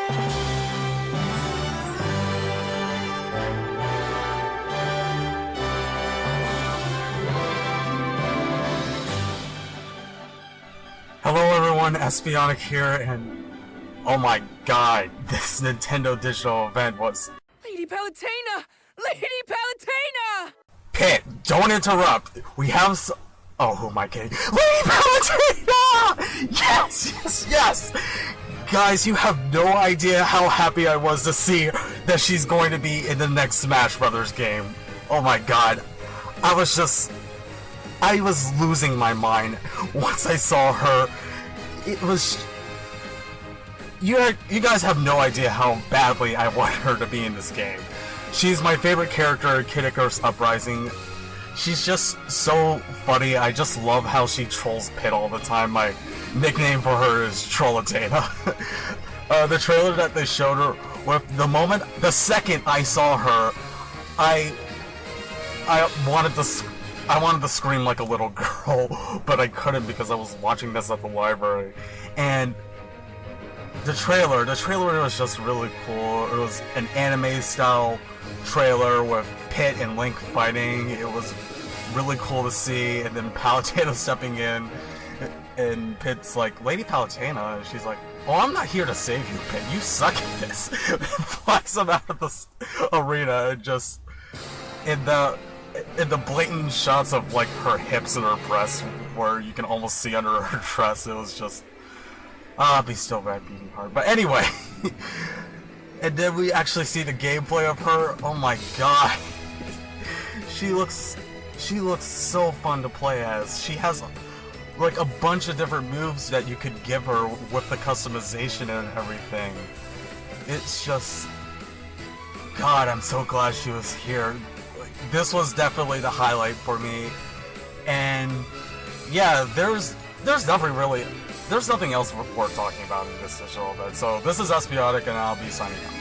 Hello everyone, Espionic here, and oh my god, this Nintendo Digital event was... Lady Palutena! Lady Palutena! Pit, don't interrupt! We have oh, who am I kidding? Lady Palutena! Yes! Guys, you have no idea how happy I was to see that she's going to be in the next Smash Brothers game. Oh my god. I was losing my mind once I saw her. It was... You guys have no idea how badly I want her to be in this game. She's my favorite character in Kid Icarus Uprising. She's just so funny. I just love how she trolls Pit all the time. My nickname for her is Trollatena. The trailer that they showed her, the second I saw her, I wanted to scream like a little girl, but I couldn't because I was watching this at the library. And the trailer was just really cool. It was an anime style trailer with Pit and Link fighting. It was really cool to see, and then Palutena stepping in, and Pit's like, Lady Palutena, and she's like, oh, I'm not here to save you, Pit, you suck at this. Flies him out of the arena, and just in the blatant shots of like her hips and her breasts where you can almost see under her dress, it was just be still bad beating hard. But anyway, and then we actually see the gameplay of her. Oh my god. She looks so fun to play as. She has like a bunch of different moves that you could give her with the customization and everything. It's just, god, I'm so glad she was here. This was definitely the highlight for me. And yeah, there's nothing else worth talking about in this digital event. So this is Espionic, and I'll be signing out.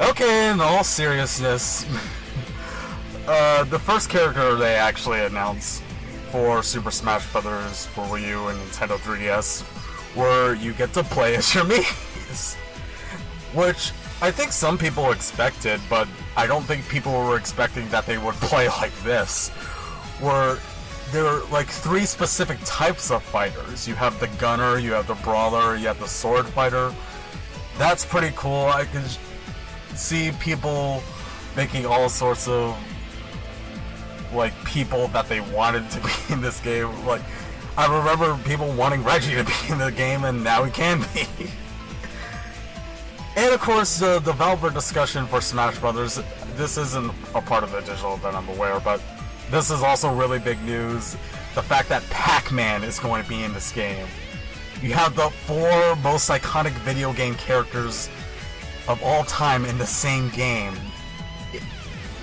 Okay, in all seriousness, the first character they actually announced for Super Smash Bros. For Wii U and Nintendo 3DS, where you get to play as your Miis, which I think some people expected, but I don't think people were expecting that they would play like this, where there are like 3 specific types of fighters. You have the gunner, you have the brawler, you have the sword fighter. That's pretty cool. I can see people making all sorts of like people that they wanted to be in this game. Like, I remember people wanting Reggie to be in the game, and now he can be. And of course, the developer discussion for Smash Brothers. This isn't a part of the digital event, I'm aware, but this is also really big news. The fact that Pac-Man is going to be in this game. You have the 4 most iconic video game characters of all time in the same game.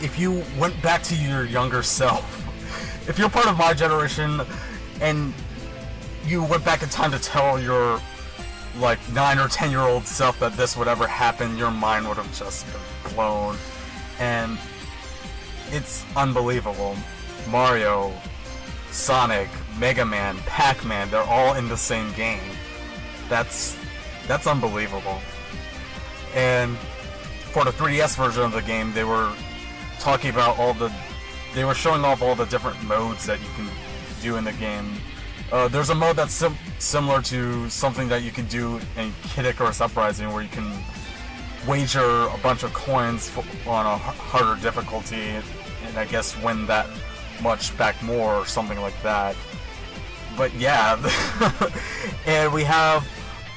If you went back to your younger self, if you're part of my generation and you went back in time to tell your like 9 or 10-year-old self that this would ever happen, your mind would have just been blown. And it's unbelievable. Mario, Sonic, Mega Man, Pac-Man, they're all in the same game. That's unbelievable. And for the 3DS version of the game, they were talking about they were showing off all the different modes that you can do in the game. There's a mode that's similar to something that you can do in Kid Icarus Uprising, where you can wager a bunch of coins on a harder difficulty, and I guess win that much back more or something like that. But yeah, and we have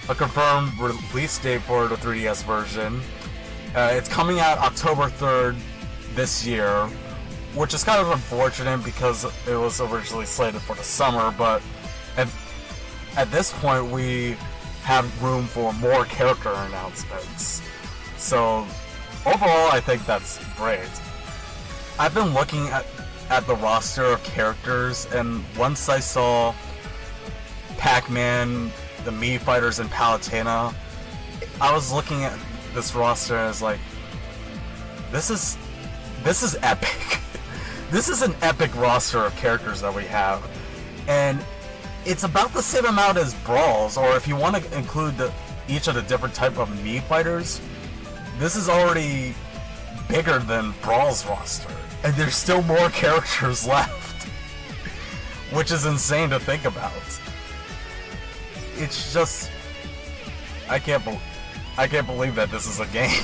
a confirmed release date for the 3DS version. It's coming out October 3rd this year, which is kind of unfortunate because it was originally slated for the summer, but at this point we have room for more character announcements. So overall, I think that's great. I've been looking at the roster of characters, and once I saw Pac-Man, the Mii Fighters, and Palutena, I was looking at this roster and I was like, this is epic. This is an epic roster of characters that we have, and it's about the same amount as Brawl's, or if you want to include each of the different type of Mii Fighters, this is already bigger than Brawl's roster, and there's still more characters left, which is insane to think about. It's just, I can't believe that this is a game.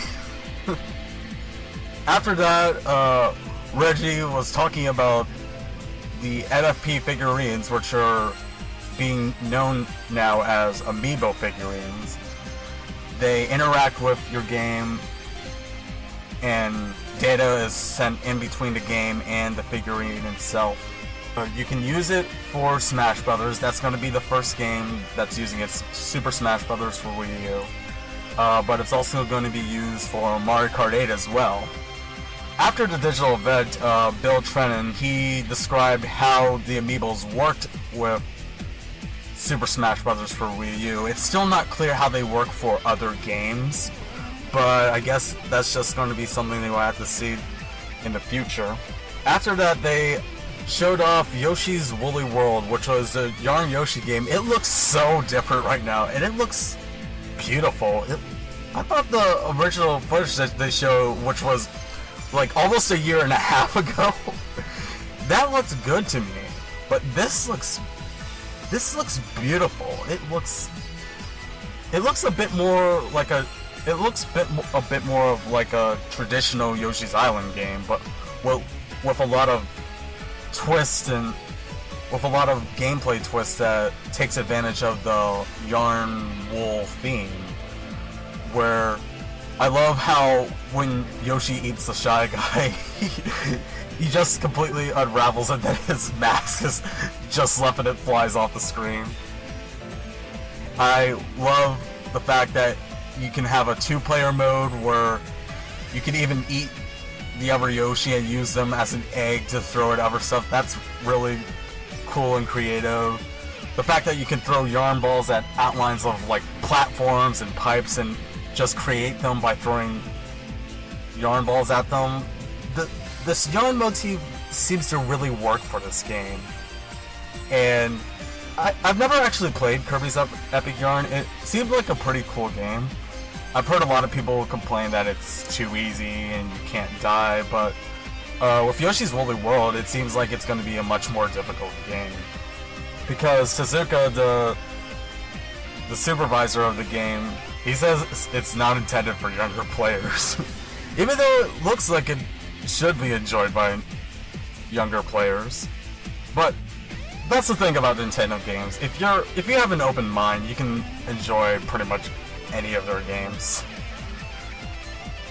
After that, Reggie was talking about the NFP figurines, which are being known now as amiibo figurines. They interact with your game, and data is sent in between the game and the figurine itself. You can use it for Smash Brothers. That's going to be the first game that's using it, Super Smash Brothers for Wii U. But it's also going to be used for Mario Kart 8 as well. After the digital event, Bill Trennan, he described how the amiibos worked with Super Smash Brothers for Wii U. It's still not clear how they work for other games, but I guess that's just going to be something they will have to see in the future. After that, they showed off Yoshi's Woolly World, which was a Yarn Yoshi game. It looks so different right now, and it looks beautiful. I thought the original footage that they showed, which was like almost a year and a half ago, that looked good to me. But this looks beautiful. It looks a bit more like a bit more of like a traditional Yoshi's Island game, but with a lot of twists and with a lot of gameplay twists that takes advantage of the yarn wool theme. Where I love how when Yoshi eats the Shy Guy, he just completely unravels and then his mask is just left and it flies off the screen. I love the fact that you can have a two-player mode where you can even eat the other Yoshi and use them as an egg to throw at other stuff. That's really cool and creative. The fact that you can throw yarn balls at outlines of like platforms and pipes and just create them by throwing yarn balls at them. This yarn motif seems to really work for this game. And I've never actually played Kirby's Epic Yarn. It seemed like a pretty cool game. I've heard a lot of people complain that it's too easy and you can't die, but with Yoshi's Woolly World, it seems like it's going to be a much more difficult game. Because Tezuka, the supervisor of the game, he says it's not intended for younger players. Even though it looks like it should be enjoyed by younger players. But that's the thing about Nintendo games. If you have an open mind, you can enjoy pretty much any of their games.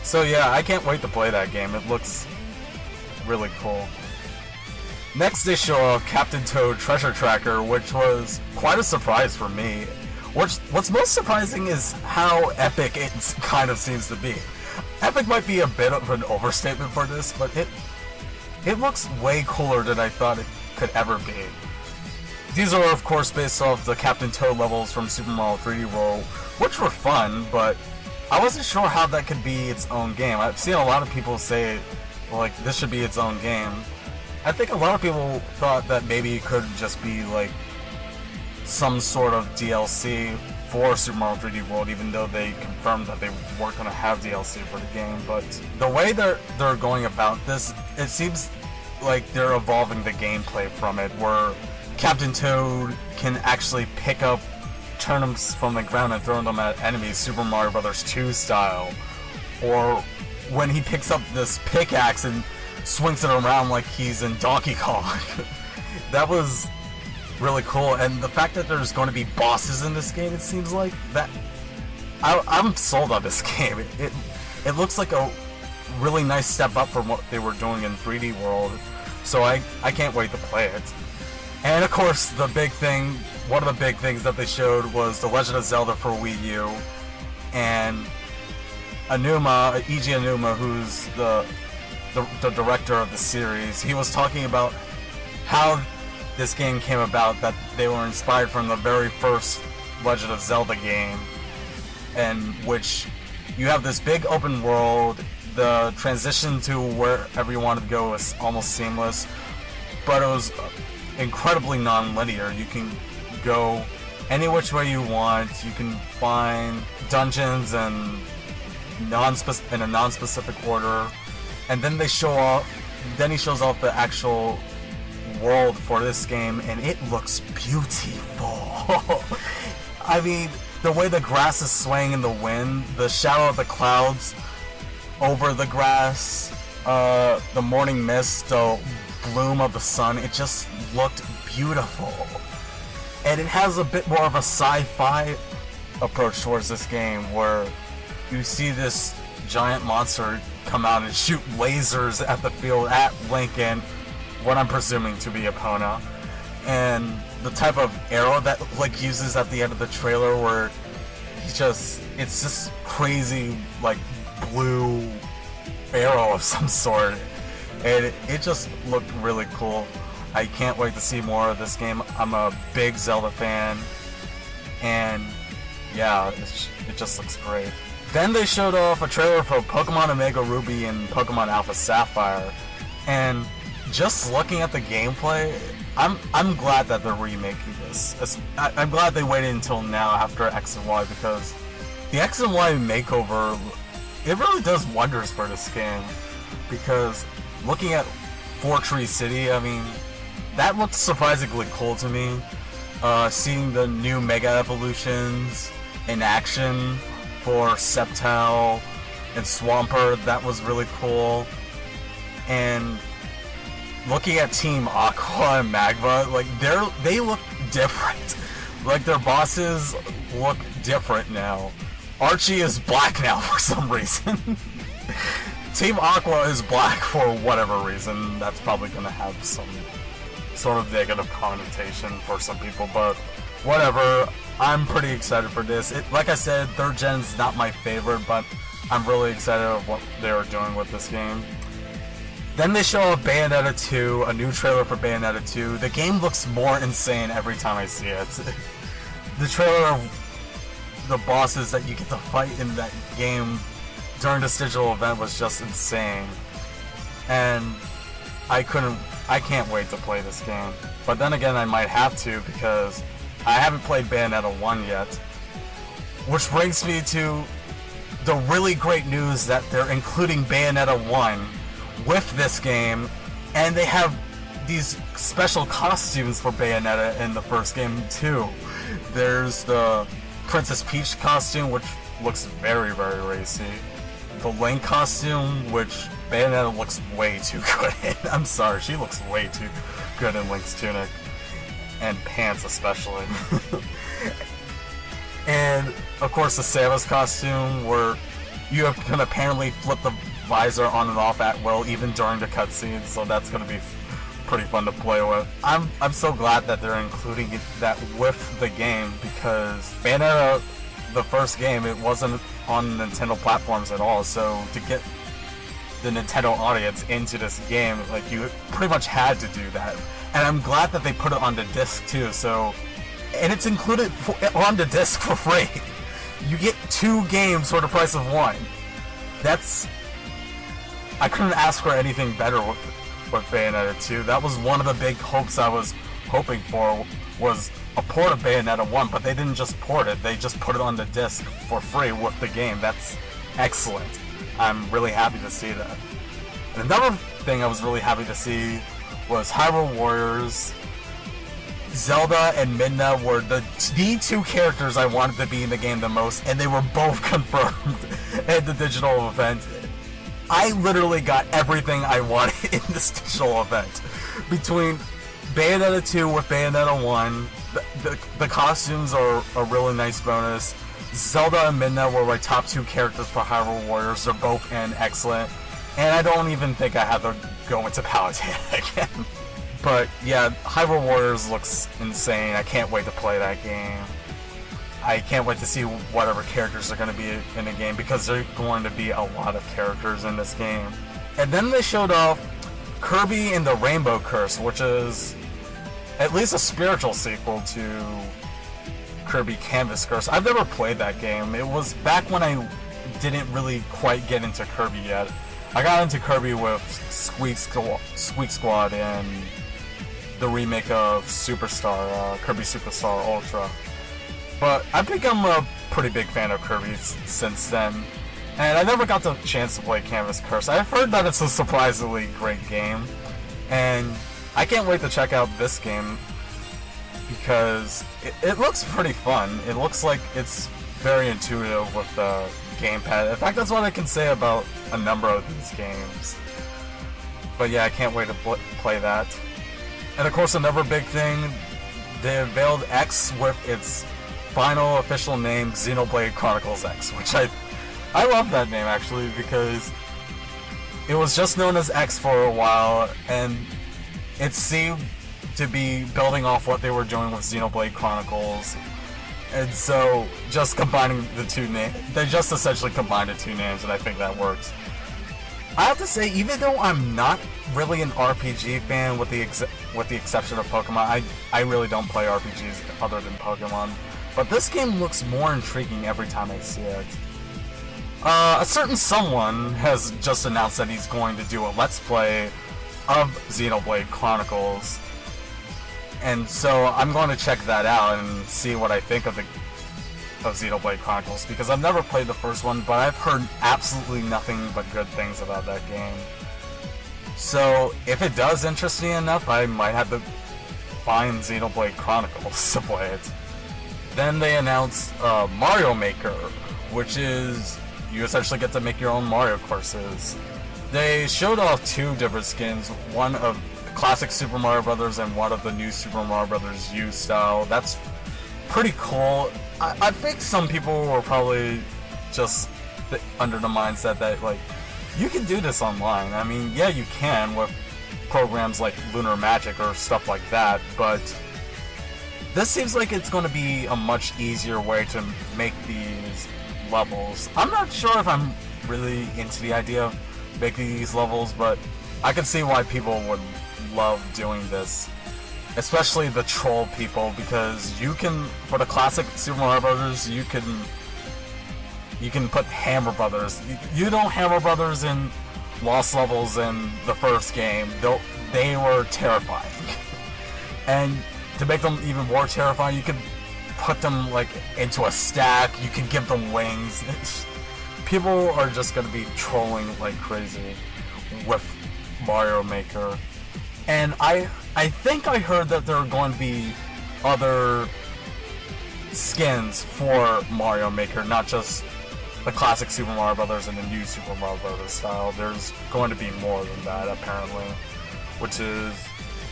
So yeah, I can't wait to play that game. It looks really cool. Next they show off Captain Toad Treasure Tracker, which was quite a surprise for me. What's most surprising is how epic it kind of seems to be. Epic might be a bit of an overstatement for this, but it looks way cooler than I thought it could ever be. These are of course based off the Captain Toad levels from Super Mario 3D World, which were fun, but I wasn't sure how that could be its own game. I've seen a lot of people say, like, this should be its own game. I think a lot of people thought that maybe it could just be like some sort of DLC for Super Mario 3D World, even though they confirmed that they weren't going to have DLC for the game. But the way they're going about this, it seems like they're evolving the gameplay from it, where Captain Toad can actually pick up turnips from the ground and throw them at enemies, Super Mario Bros. 2 style. Or when he picks up this pickaxe and swings it around like he's in Donkey Kong. That was really cool, and the fact that there's going to be bosses in this game, it seems like, that I'm sold on this game. It looks like a really nice step up from what they were doing in 3D World, So I can't wait to play it. And of course, the big thing, one of the big things that they showed was The Legend of Zelda for Wii U. And Eiji Aonuma, who's the director of the series, he was talking about how this game came about, that they were inspired from the very first Legend of Zelda game, in which you have this big open world. The transition to wherever you wanted to go was almost seamless, but it was incredibly non-linear. You can go any which way you want. You can find dungeons and in a non-specific order, and then he shows off the actual world for this game, and it looks beautiful. I mean, the way the grass is swaying in the wind, the shadow of the clouds over the grass, the morning mist, the bloom of the sun, it just looked beautiful. And it has a bit more of a sci-fi approach towards this game, where you see this giant monster come out and shoot lasers at the field at Link and what I'm presuming to be Epona. And the type of arrow that Link uses at the end of the trailer, where it's this crazy, like, blue arrow of some sort. And it just looked really cool. I can't wait to see more of this game. I'm a big Zelda fan, and yeah, it just looks great. Then they showed off a trailer for Pokemon Omega Ruby and Pokemon Alpha Sapphire, and just looking at the gameplay, I'm glad that they're remaking this. I'm glad they waited until now after X and Y, because the X and Y makeover, it really does wonders for this game. Because looking at Four Tree City, I mean, that looks surprisingly cool to me. Seeing the new Mega Evolutions in action for Sceptile and Swampert, that was really cool. And looking at Team Aqua and Magma, like, they look different. Like, their bosses look different now. Archie is black now for some reason. Team Aqua is black for whatever reason. That's probably gonna have some sort of negative connotation for some people, but whatever. I'm pretty excited for this. Like I said, 3rd gen's not my favorite, but I'm really excited of what they are doing with this game. Then they show up Bayonetta 2, a new trailer for Bayonetta 2. The game looks more insane every time I see it. The trailer of the bosses that you get to fight in that game during this digital event was just insane. And I can't wait to play this game. But then again, I might have to, because I haven't played Bayonetta 1 yet. Which brings me to the really great news that they're including Bayonetta 1 with this game, and they have these special costumes for Bayonetta in the first game too. There's the Princess Peach costume, which looks very, very racy. The Link costume, which Bayonetta looks way too good in. I'm sorry, she looks way too good in Link's tunic. And pants especially. And of course the Samus costume, where you can apparently flip the visor on and off at will even during the cutscenes, so that's gonna be pretty fun to play with. I'm so glad that they're including that with the game, because Bayonetta, the first game, it wasn't on Nintendo platforms at all, so to get the Nintendo audience into this game, like, you pretty much had to do that. And I'm glad that they put it on the disc too, and it's included on the disc for free. You get 2 games for the price of 1. I couldn't ask for anything better with Bayonetta 2. That was one of the big hopes I was hoping for, was a port of Bayonetta 1, but they didn't just port it, they just put it on the disc for free with the game. That's excellent. I'm really happy to see that. And another thing I was really happy to see was Hyrule Warriors. Zelda and Midna were the 2 characters I wanted to be in the game the most, and they were both confirmed at the digital event. I literally got everything I wanted in this digital event. Between Bayonetta 2 with Bayonetta 1, the costumes are a really nice bonus. Zelda and Midna were my top 2 characters for Hyrule Warriors. They're both in excellent. And I don't even think I have to go into Palutena again. But yeah, Hyrule Warriors looks insane. I can't wait to play that game. I can't wait to see whatever characters are going to be in the game, because there are going to be a lot of characters in this game. And then they showed off Kirby and the Rainbow Curse, which is at least a spiritual sequel to Kirby Canvas Curse. I've never played that game. It was back when I didn't really quite get into Kirby yet. I got into Kirby with Squeak Squad and the remake of Superstar, Kirby Superstar Ultra. But I've become a pretty big fan of Kirby since then, and I never got the chance to play Canvas Curse. I've heard that it's a surprisingly great game, and I can't wait to check out this game because it looks pretty fun. It looks like it's very intuitive with the gamepad. In fact, that's what I can say about a number of these games. But yeah, I can't wait to play that. And of course, another big thing, they unveiled X with its final official name, Xenoblade Chronicles X, which I love that name actually, because it was just known as X for a while, and it seemed to be building off what they were doing with Xenoblade Chronicles. And so, just combining the two names, they just essentially combined the two names, and I think that works. I have to say, even though I'm not really an RPG fan, with the exception of Pokemon, I really don't play RPGs other than Pokemon. But this game looks more intriguing every time I see it. A certain someone has just announced that he's going to do a Let's Play of Xenoblade Chronicles. And so I'm going to check that out and see what I think of Xenoblade Chronicles, because I've never played the first one, but I've heard absolutely nothing but good things about that game. So if it does interest me enough, I might have to find Xenoblade Chronicles to play it. Then they announced Mario Maker, which is you essentially get to make your own Mario courses. They showed off two different skins, one of classic Super Mario Brothers and one of the new Super Mario Brothers U style. That's pretty cool. I think some people were probably just under the mindset that, like, you can do this online. I mean, yeah, you can with programs like Lunar Magic or stuff like that, but this seems like it's going to be a much easier way to make these levels. I'm not sure if I'm really into the idea of making these levels, but I can see why people would love doing this. Especially the troll people, because you can, for the classic Super Mario Brothers, you can put Hammer Brothers. You know Hammer Brothers in Lost Levels in the first game, they were terrifying. And to make them even more terrifying, you could put them like into a stack, you can give them wings. People are just gonna be trolling like crazy with Mario Maker. And I think I heard that there are going to be other skins for Mario Maker, not just the classic Super Mario Brothers and the new Super Mario Brothers style. There's going to be more than that, apparently, which is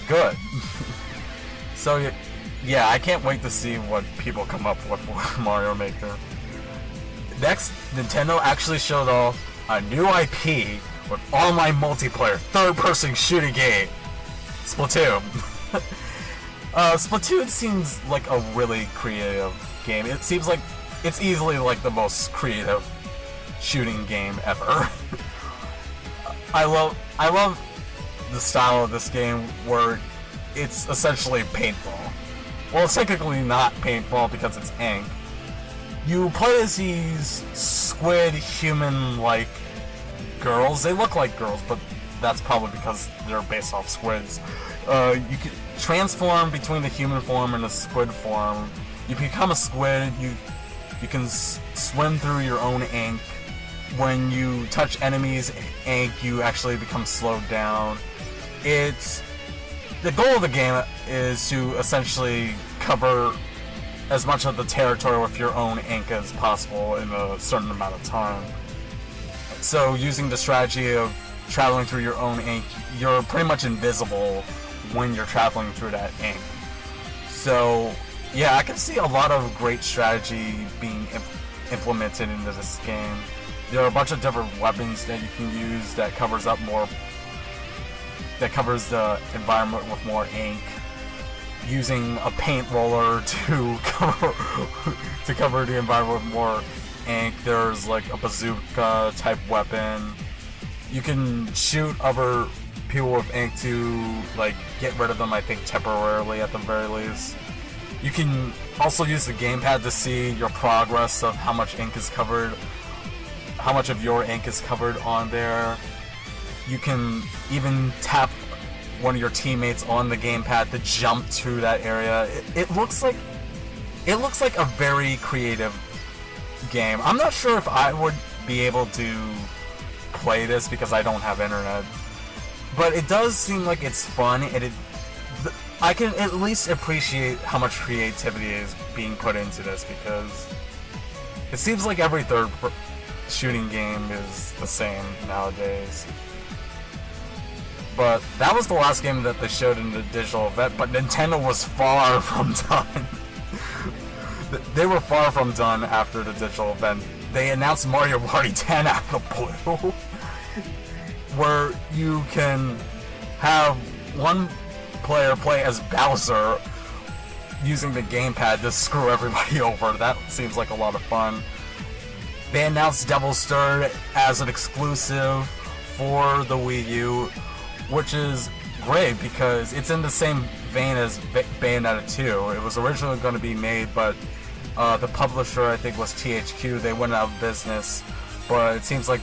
good. So yeah, I can't wait to see what people come up with for Mario Maker. Next, Nintendo actually showed off a new IP with online multiplayer, third-person shooting game. Splatoon. Splatoon seems like a really creative game. It seems like it's easily like the most creative shooting game ever. I love the style of this game where it's essentially paintball. Well, it's technically not paintball because it's ink. You play as these squid human-like girls. They look like girls, but that's probably because they're based off squids. You can transform between the human form and the squid form. You become a squid. You can swim through your own ink. When you touch enemies' ink, you actually become slowed down. The goal of the game is to essentially cover as much of the territory with your own ink as possible in a certain amount of time. So using the strategy of traveling through your own ink, you're pretty much invisible when you're traveling through that ink. So yeah, I can see a lot of great strategy being implemented into this game. there are a bunch of different weapons that you can use that covers up more, that covers the environment with more ink. Using a paint roller to cover the environment with more ink. There's like a bazooka type weapon. You can shoot other people with ink to like get rid of them, I think temporarily at the very least. You can also use the gamepad to see your progress of how much ink is covered, how much of your ink is covered on there. You can even tap one of your teammates on the gamepad to jump to that area. It looks like a very creative game. I'm not sure if I would be able to play this because I don't have internet, but it does seem like it's fun, and I can at least appreciate how much creativity is being put into this, because it seems like every third shooting game is the same nowadays. But that was the last game that they showed in the digital event, but Nintendo was far from done. They were far from done after the digital event. They announced Mario Party 10 out of the blue, where you can have one player play as Bowser using the gamepad to screw everybody over. That seems like a lot of fun. They announced Devil's Stir as an exclusive for the Wii U, which is great because it's in the same vein as Bayonetta 2. It was originally going to be made, but the publisher, I think, was THQ. They went out of business, but it seems like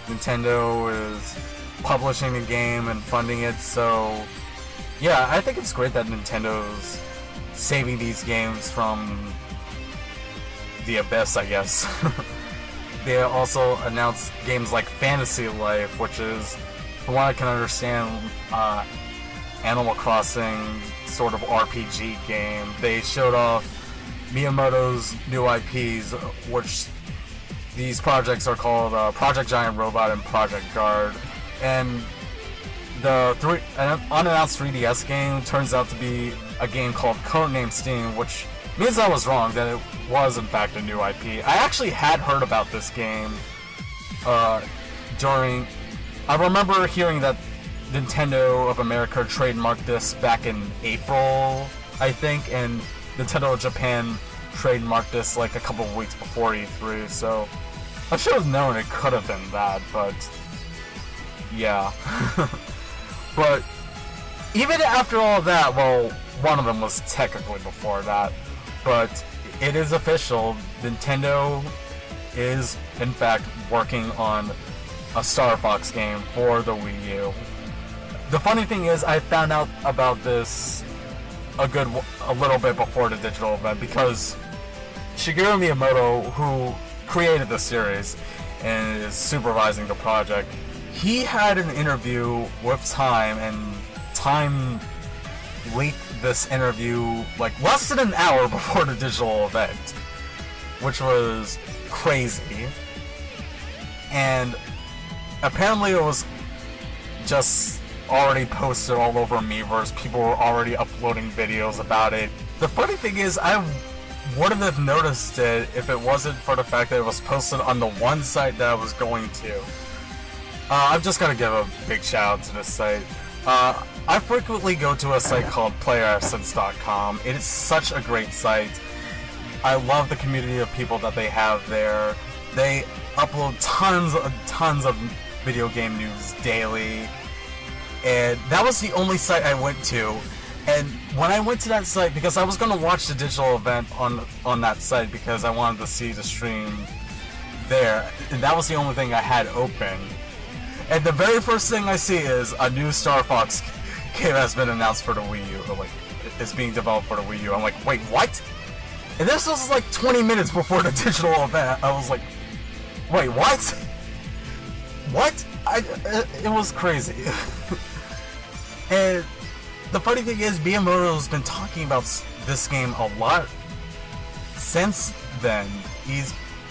Nintendo is publishing the game and funding it, so yeah, I think it's great that Nintendo's saving these games from the abyss, I guess. They also announced games like Fantasy Life, which is, from what I can understand, Animal Crossing sort of RPG game. They showed off Miyamoto's new IPs, which these projects are called Project Giant Robot and Project Guard. And the unannounced 3DS game turns out to be a game called Codename Steam, which means I was wrong, that it was in fact a new IP. I actually had heard about this game during... I remember hearing that Nintendo of America trademarked this back in April, I think, and Nintendo of Japan trademarked this like a couple of weeks before E3, so I should have known it could have been that, but yeah. But even after all that, well, one of them was technically before that, but it is official. Nintendo is in fact working on a Star Fox game for the Wii U. The funny thing is, I found out about this a little bit before the digital event, because Shigeru Miyamoto, who created the series and is supervising the project, he had an interview with Time, and Time leaked this interview like less than an hour before the digital event, which was crazy. And apparently it was just already posted all over Miiverse. People were already uploading videos about it. The funny thing is, I wouldn't have noticed it if it wasn't for the fact that it was posted on the one site that I was going to. I'm just gonna give a big shout out to this site. I frequently go to a site called PlayerEssence.com. It is such a great site. I love the community of people that they have there. They upload tons of video game news daily. And that was the only site I went to. And when I went to that site, because I was going to watch the digital event on that site because I wanted to see the stream there, and that was the only thing I had open. And the very first thing I see is a new Star Fox game has been announced for the Wii U. Like, it's being developed for the Wii U. I'm like, wait, what? And this was like 20 minutes before the digital event. I was like, wait, what? What? It was crazy. And the funny thing is, Miyamoto's been talking about this game a lot since then.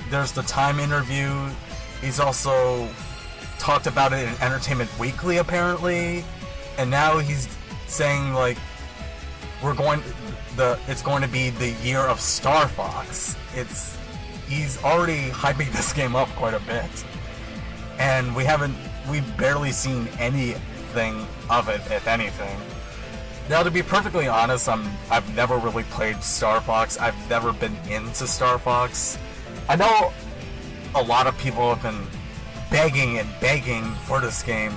There's the Time interview. He's also talked about it in Entertainment Weekly, apparently. And now he's saying, like, it's going to be the year of Star Fox. He's already hyping this game up quite a bit. and we've barely seen anything of it, if anything. Now, to be perfectly honest, I've never really played Star Fox. I've never been into Star Fox. I know a lot of people have been begging and begging for this game,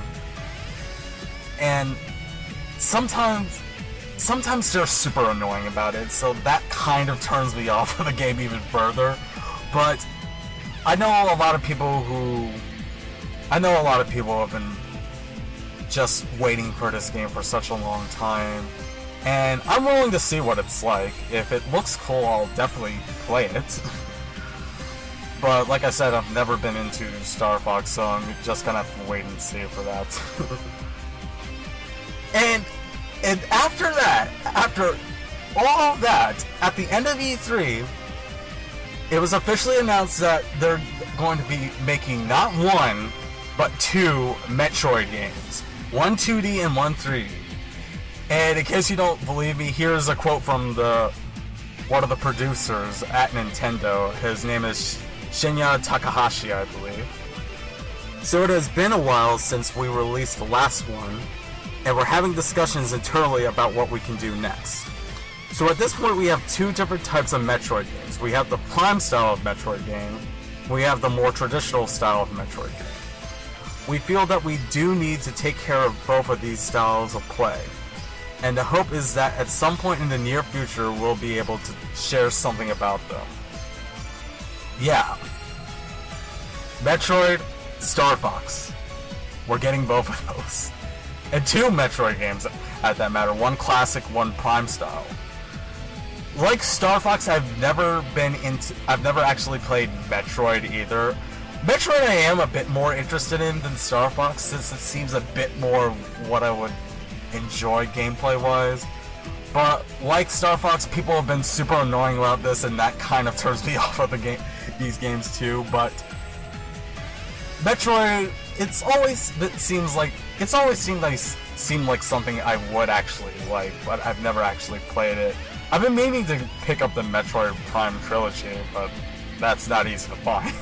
and sometimes they're super annoying about it, so that kind of turns me off of the game even further. But I know a lot of people have been just waiting for this game for such a long time, and I'm willing to see what it's like. If it looks cool, I'll definitely play it. But like I said, I've never been into Star Fox, so I'm just gonna have to wait and see for that. And after that, after all of that, at the end of E3, it was officially announced that they're going to be making not one, but 2 Metroid games. One 2D and one 3D. And in case you don't believe me, here's a quote from one of the producers at Nintendo. His name is Shinya Takahashi, I believe. So it has been a while since we released the last one, and we're having discussions internally about what we can do next. So at this point we have 2 different types of Metroid games. We have the Prime style of Metroid game, we have the more traditional style of Metroid game. We feel that we do need to take care of both of these styles of play, and the hope is that at some point in the near future we'll be able to share something about them. Yeah. Metroid, Star Fox. We're getting both of those. And 2 Metroid games at that matter. One classic, one Prime style. Like Star Fox, I've never actually played Metroid either. Metroid I am a bit more interested in than Star Fox, since it seems a bit more what I would enjoy gameplay-wise. But like Star Fox, people have been super annoying about this, and that kind of turns me off of these games too. But Metroid, it's always seemed like something I would actually like, but I've never actually played it. I've been meaning to pick up the Metroid Prime trilogy, but that's not easy to find.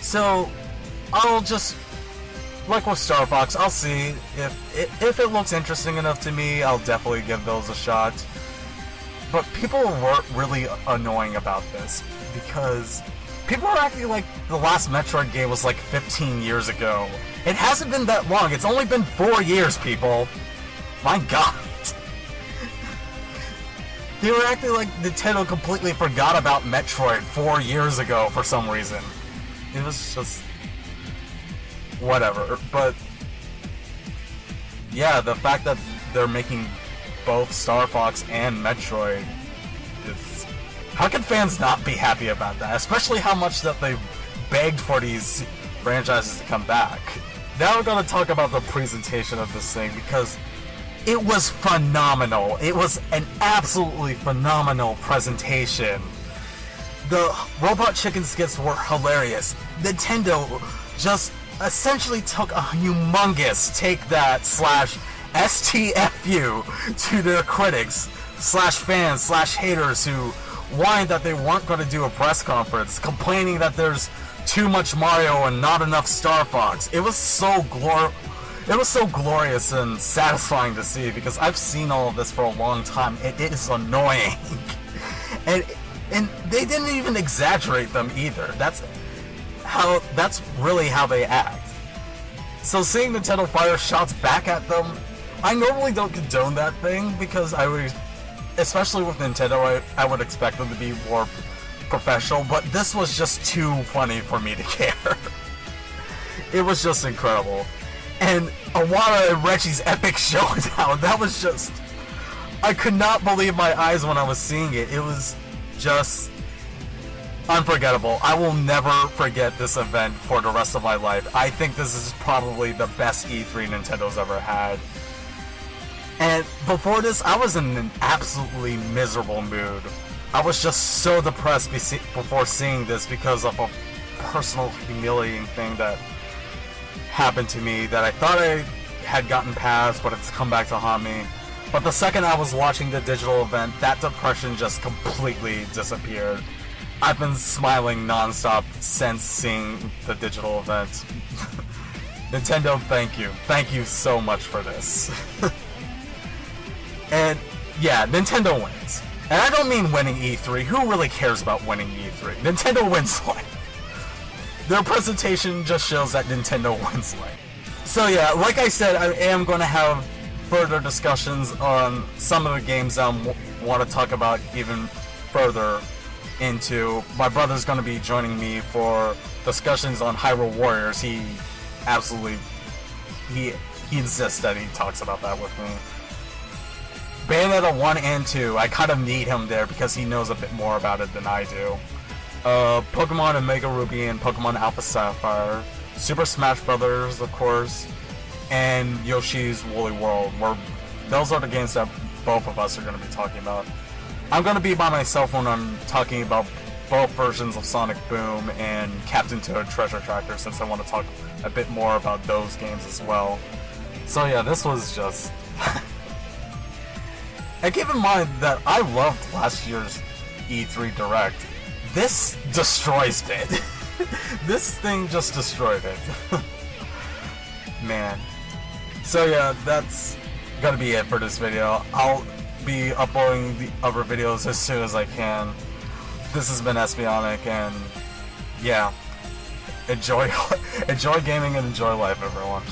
So I'll just, like with Star Fox, I'll see if it looks interesting enough to me. I'll definitely give those a shot. But people were really annoying about this because people are acting like the last Metroid game was like 15 years ago. It hasn't been that long. It's only been 4 years, people. My God. They were acting like Nintendo completely forgot about Metroid 4 years ago for some reason. It was just whatever. But yeah, the fact that they're making both Star Fox and Metroid is... How can fans not be happy about that? Especially how much that they've begged for these franchises to come back. Now we're going to talk about the presentation of this thing, because it was phenomenal. It was an absolutely phenomenal presentation. The robot chicken skits were hilarious. Nintendo just essentially took a humongous take that / STFU to their critics / fans / haters who whined that they weren't going to do a press conference, complaining that there's too much Mario and not enough Star Fox. It was so glorious and satisfying to see, because I've seen all of this for a long time. It is annoying. and they didn't even exaggerate them either. That's really how they act. So seeing Nintendo fire shots back at them, I normally don't condone that thing, because especially with Nintendo, I would expect them to be more professional, but this was just too funny for me to care. It was just incredible. And Iwata and Reggie's epic showdown, that was just... I could not believe my eyes when I was seeing it. It was just unforgettable. I will never forget this event for the rest of my life. I think this is probably the best E3 Nintendo's ever had. And before this, I was in an absolutely miserable mood. I was just so depressed before seeing this because of a personal humiliating thing that happened to me that I thought I had gotten past, but it's come back to haunt me. But the second I was watching the digital event, that depression just completely disappeared. I've been smiling nonstop since seeing the digital event. Nintendo, thank you. Thank you so much for this. And yeah, Nintendo wins. And I don't mean winning E3. Who really cares about winning E3? Nintendo wins life. Their presentation just shows that Nintendo wins life. So yeah, like I said, I am going to have further discussions on some of the games I want to talk about even further into. My brother's going to be joining me for discussions on Hyrule Warriors. He insists that he talks about that with me. Bayonetta 1 and 2, I kind of need him there because he knows a bit more about it than I do. Pokemon Omega Ruby and Pokemon Alpha Sapphire, Super Smash Brothers, of course, and Yoshi's Woolly World, where those are the games that both of us are going to be talking about. I'm going to be by myself when I'm talking about both versions of Sonic Boom and Captain Toad Treasure Tracker, since I want to talk a bit more about those games as well. So yeah, this was just... And keep in mind that I loved last year's E3 Direct. This destroys it. This thing just destroyed it. Man. So yeah, that's gonna be it for this video. I'll be uploading the other videos as soon as I can. This has been Espionic, and yeah, enjoy gaming and enjoy life, everyone.